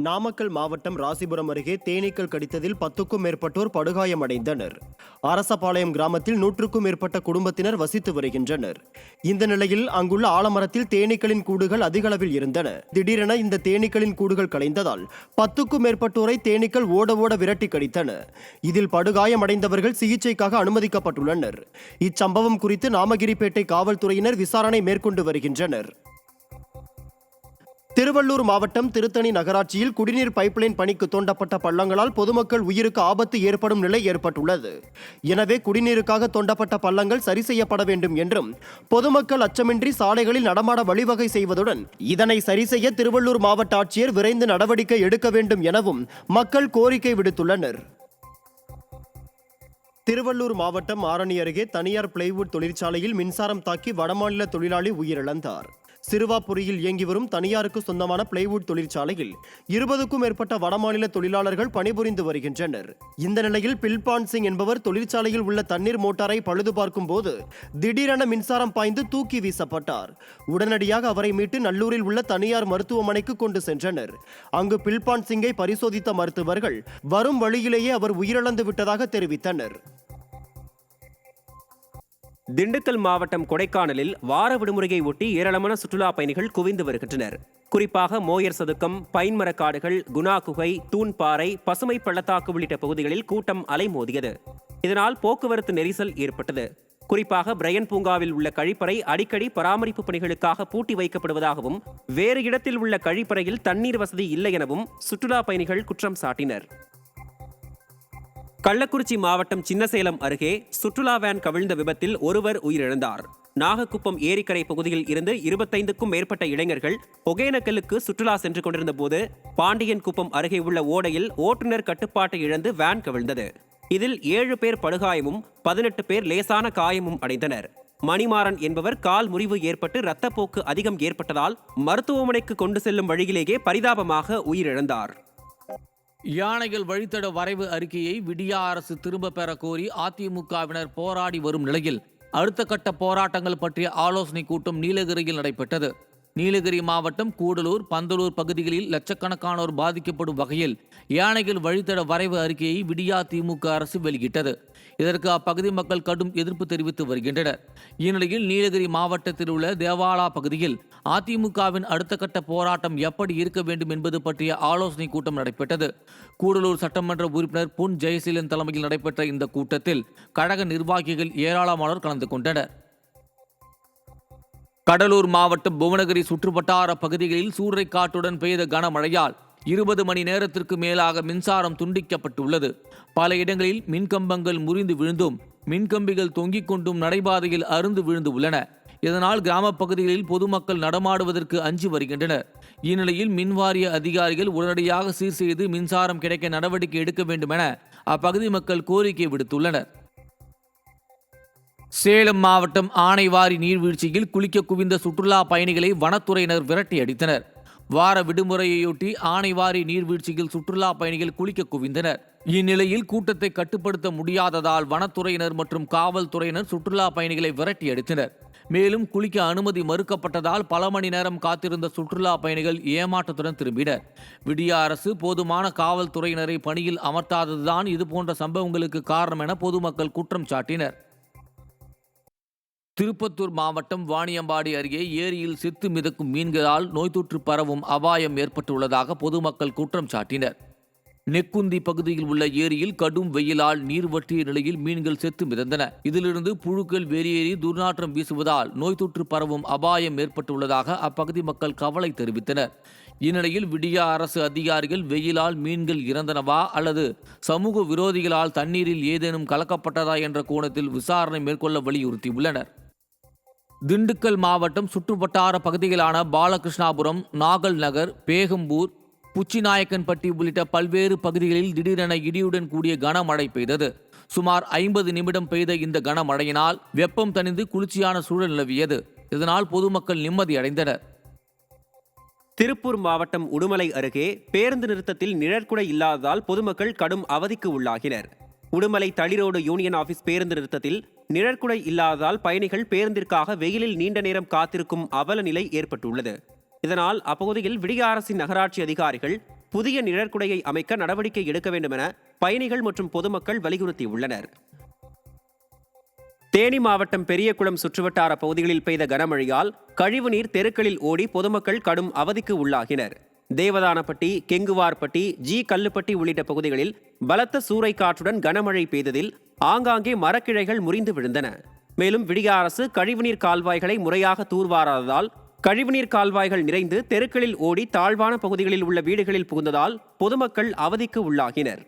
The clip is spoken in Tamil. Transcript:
நாமக்கல் மாவட்டம் ராசிபுரம் அருகே தேனீக்கள் கடித்ததில் 10க்கும் மேற்பட்டோர் படுகாயமடைந்தனர். அரசபாளையம் கிராமத்தில் 100க்கும் மேற்பட்ட குடும்பத்தினர் வசித்து வருகின்றனர். இந்த நிலையில் அங்குள்ள ஆலமரத்தில் தேனீக்களின் கூடுகள் அதிக அளவில் இருந்தன. திடீரென இந்த தேனீக்களின் கூடுகள் கலைந்ததால் 10க்கும் மேற்பட்டோரை தேனீக்கள் ஓட ஓட விரட்டி கடித்தன. இதில் படுகாயமடைந்தவர்கள் சிகிச்சைக்காக அனுமதிக்கப்பட்டுள்ளனர். இச்சம்பவம் குறித்து நாமகிரிப்பேட்டை காவல்துறையினர் விசாரணை மேற்கொண்டு வருகின்றனர். திருவள்ளூர் மாவட்டம் திருத்தணி நகராட்சியில் குடிநீர் பைப்லைன் பணிக்கு தோண்டப்பட்ட பள்ளங்களால் பொதுமக்கள் உயிருக்கு ஆபத்து ஏற்படும் நிலை ஏற்பட்டுள்ளது. எனவே குடிநீருக்காக தோண்டப்பட்ட பள்ளங்கள் சரி செய்யப்பட வேண்டும் என்றும் பொதுமக்கள் அச்சமின்றி சாலைகளில் நடமாட வழிவகை செய்வதுடன் இதனை சரி செய்ய திருவள்ளூர் மாவட்ட ஆட்சியர் விரைந்து நடவடிக்கை எடுக்க வேண்டும் எனவும் மக்கள் கோரிக்கை விடுத்துள்ளனர். திருவள்ளூர் மாவட்டம் ஆரணி அருகே தனியார் பிளைவுட் தொழிற்சாலையில் மின்சாரம் தாக்கி வடமாநில தொழிலாளி உயிரிழந்தார். சிறுவாபுரியில் இயங்கி வரும் தனியாருக்கு சொந்தமான பிளைவுட் தொழிற்சாலையில் 20க்கும் மேற்பட்ட வடமாநில தொழிலாளர்கள் பணிபுரிந்து வருகின்றனர். இந்த நிலையில் பில்பான் சிங் என்பவர் தொழிற்சாலையில் உள்ள தண்ணீர் மோட்டாரை பழுது பார்க்கும் போது திடீரென மின்சாரம் பாய்ந்து தூக்கி வீசப்பட்டார். உடனடியாக அவரை மீட்டு நல்லூரில் உள்ள தனியார் மருத்துவமனைக்கு கொண்டு சென்றனர். அங்கு பில்பான் சிங்கை பரிசோதித்த மருத்துவர்கள் வரும் வழியிலேயே அவர் உயிரிழந்து விட்டதாக தெரிவித்தனர். திண்டுக்கல் மாவட்டம் கொடைக்கானலில் வார விடுமுறையை ஒட்டி ஏராளமான சுற்றுலா பயணிகள் குவிந்து வருகின்றனர். குறிப்பாக மோயர் சதுக்கம், பைன்மரக்காடுகள், குணா குகை, தூண்பாறை, பசுமை பள்ளத்தாக்கு உள்ளிட்ட பகுதிகளில் கூட்டம் அலைமோதியது. இதனால் போக்குவரத்து நெரிசல் ஏற்பட்டது. குறிப்பாக பிரையன் பூங்காவில் உள்ள கழிப்பறை அடிக்கடி பராமரிப்பு பணிகளுக்காக பூட்டி வைக்கப்படுவதாகவும் வேறு இடத்தில் உள்ள கழிப்பறையில் தண்ணீர் வசதி இல்லை எனவும் சுற்றுலா பயணிகள் குற்றம் சாட்டினர். கள்ளக்குறிச்சி மாவட்டம் சின்னசேலம் அருகே சுற்றுலா வேன் கவிழ்ந்த விபத்தில் ஒருவர் உயிரிழந்தார். நாகக்குப்பம் ஏரிக்கரை பகுதியில் இருந்து 25க்கும் மேற்பட்ட இளைஞர்கள் ஒகேனக்கலுக்கு சுற்றுலா சென்று கொண்டிருந்த போது பாண்டியன் குப்பம் அருகே உள்ள ஓடையில் ஓட்டுநர் கட்டுப்பாட்டை இழந்து வேன் கவிழ்ந்தது. இதில் 7 பேர் படுகாயமும் 18 பேர் லேசான காயமும் அடைந்தனர். மணிமாறன் என்பவர் கால் முறிவு ஏற்பட்டு இரத்தப்போக்கு அதிகம் ஏற்பட்டதால் மருத்துவமனைக்கு கொண்டு செல்லும் வழியிலேயே பரிதாபமாக உயிரிழந்தார். யானைகள் வழித்தட வரைவு அறிக்கையை விடியா அரசு திரும்ப பெற கோரி அதிமுகவினர் போராடி வரும் நிலையில் அடுத்த கட்ட போராட்டங்கள் பற்றிய ஆலோசனை கூட்டம் நீலகிரியில் நடைபெற்றது. நீலகிரி மாவட்டம் கூடலூர், பந்தலூர் பகுதிகளில் லட்சக்கணக்கானோர் பாதிக்கப்படும் வகையில் யானைகள் வழித்தட வரைவு அறிக்கையை விடியா திமுக அரசு வெளியிட்டது. இதற்கு அப்பகுதி மக்கள் கடும் எதிர்ப்பு தெரிவித்து வருகின்றனர். இந்நிலையில் நீலகிரி மாவட்டத்தில் உள்ள தேவாலா பகுதியில் அதிமுகவின் அடுத்த கட்ட போராட்டம் எப்படி இருக்க வேண்டும் என்பது பற்றிய ஆலோசனை கூட்டம் நடைபெற்றது. கூடலூர் சட்டமன்ற உறுப்பினர் பொன் ஜெயசீலன் தலைமையில் நடைபெற்ற இந்த கூட்டத்தில் கழக நிர்வாகிகள் ஏராளமானோர் கலந்து கொண்டனர். கடலூர் மாவட்டம் புவனகிரி சுற்றுவட்டார பகுதிகளில் சூறைக்காற்றுடன் பெய்த கனமழையால் 20 மணி நேரத்திற்கு மேலாக மின்சாரம் துண்டிக்கப்பட்டுள்ளது. பல இடங்களில் மின்கம்பங்கள் முறிந்து விழுந்தும் மின்கம்பிகள் தொங்கிக் கொண்டும் நடைபாதையில் அருந்து விழுந்து உள்ளன. இதனால் கிராம பகுதிகளில் பொதுமக்கள் நடமாடுவதற்கு அஞ்சி வருகின்றனர். இந்நிலையில் மின்வாரிய அதிகாரிகள் உடனடியாக சீர் செய்து மின்சாரம் கிடைக்க நடவடிக்கை எடுக்க வேண்டும் என அப்பகுதி மக்கள் கோரிக்கை விடுத்துள்ளனர். சேலம் மாவட்டம் ஆனைவாரி நீர்வீழ்ச்சியில் குளிக்க குவிந்த சுற்றுலா பயணிகளை வனத்துறையினர் விரட்டி அடித்தனர். வார விடுமுறையொட்டி ஆனைவாரி நீர்வீழ்ச்சியில் சுற்றுலா பயணிகள் குளிக்க குவிந்தனர். இந்நிலையில் கூட்டத்தை கட்டுப்படுத்த முடியாததால் வனத்துறையினர் மற்றும் காவல்துறையினர் சுற்றுலா பயணிகளை விரட்டி அடித்தனர். மேலும் குளிக்க அனுமதி மறுக்கப்பட்டதால் பல மணி நேரம் காத்திருந்த சுற்றுலா பயணிகள் ஏமாற்றத்துடன் திரும்பினர். விடியா அரசு போதுமான காவல்துறையினரை பணியில் அமர்த்தாததுதான் இதுபோன்ற சம்பவங்களுக்கு காரணம் என பொதுமக்கள் குற்றம் சாட்டினர். திருப்பத்தூர் மாவட்டம் வாணியம்பாடி அருகே ஏரியில் செத்து மிதக்கும் மீன்களால் நோய் தொற்று பரவும் அபாயம் ஏற்பட்டுள்ளதாக பொதுமக்கள் குற்றம் சாட்டினர். நெக்குந்தி பகுதியில் உள்ள ஏரியில் கடும் வெயிலால் நீர் வற்றிய நிலையில் மீன்கள் செத்து மிதந்தன. இதிலிருந்து புழுக்கள் வெளியேறி துர்நாற்றம் வீசுவதால் நோய் தொற்று பரவும் அபாயம் ஏற்பட்டுள்ளதாக அப்பகுதி மக்கள் கவலை தெரிவித்தனர். இந்நிலையில் விடியா அரசு அதிகாரிகள் வெயிலால் மீன்கள் இறந்தனவா அல்லது சமூக விரோதிகளால் தண்ணீரில் ஏதேனும் கலக்கப்பட்டதா என்ற கோணத்தில் விசாரணை மேற்கொள்ள வலியுறுத்தியுள்ளனர். திண்டுக்கல் மாவட்டம் சுற்றுவட்டார பகுதிகளான பாலகிருஷ்ணாபுரம், நாகல் நகர், பேகம்பூர், புச்சிநாயக்கன்பட்டி உள்ளிட்ட பல்வேறு பகுதிகளில் திடீரென இடியுடன் கூடிய கனமழை பெய்தது. சுமார் 50 நிமிடம் பெய்த இந்த கனமழையினால் வெப்பம் தணிந்து குளிர்ச்சியான சூழல் நிலவியது. இதனால் பொதுமக்கள் நிம்மதியடைந்தனர். திருப்பூர் மாவட்டம் உடுமலை அருகே பேருந்து நிறுத்தத்தில் நிழற்குடை இல்லாததால் பொதுமக்கள் கடும் அவதிக்கு உள்ளாகினர். உடுமலை தளிரோடு யூனியன் ஆபீஸ் பேருந்து நிறுத்தத்தில் நிழற்குடை இல்லாததால் பயணிகள் பேருந்திற்காக வெயிலில் நீண்ட நேரம் காத்திருக்கும் அவல நிலை ஏற்பட்டுள்ளது. இதனால் அப்பகுதியில் விடிய அரசின் நகராட்சி அதிகாரிகள் புதிய நிழற்குடையை அமைக்க நடவடிக்கை எடுக்க வேண்டும் என பயணிகள் மற்றும் பொதுமக்கள் வலியுறுத்தியுள்ளனர். தேனி மாவட்டம் பெரியகுளம் சுற்றுவட்டார பகுதிகளில் பெய்த கனமழையால் கழிவுநீர் தெருக்களில் ஓடி பொதுமக்கள் கடும் அவதிக்கு உள்ளாகினர். தேவதானப்பட்டி, கெங்குவார்பட்டி, கல்லுப்பட்டி உள்ளிட்ட பகுதிகளில் பலத்த சூறைக்காற்றுடன் கனமழை பெய்ததில் ஆங்காங்கே மரக்கிளைகள் முறிந்து விழுந்தன. மேலும் விடிய அரசு கழிவுநீர் கால்வாய்களை முறையாக தூர்வாராததால் கழிவுநீர் கால்வாய்கள் நிறைந்து தெருக்களில் ஓடி தாழ்வான பகுதிகளில் உள்ள வீடுகளில் புகுந்ததால் பொதுமக்கள் அவதிக்கு உள்ளாகினர்.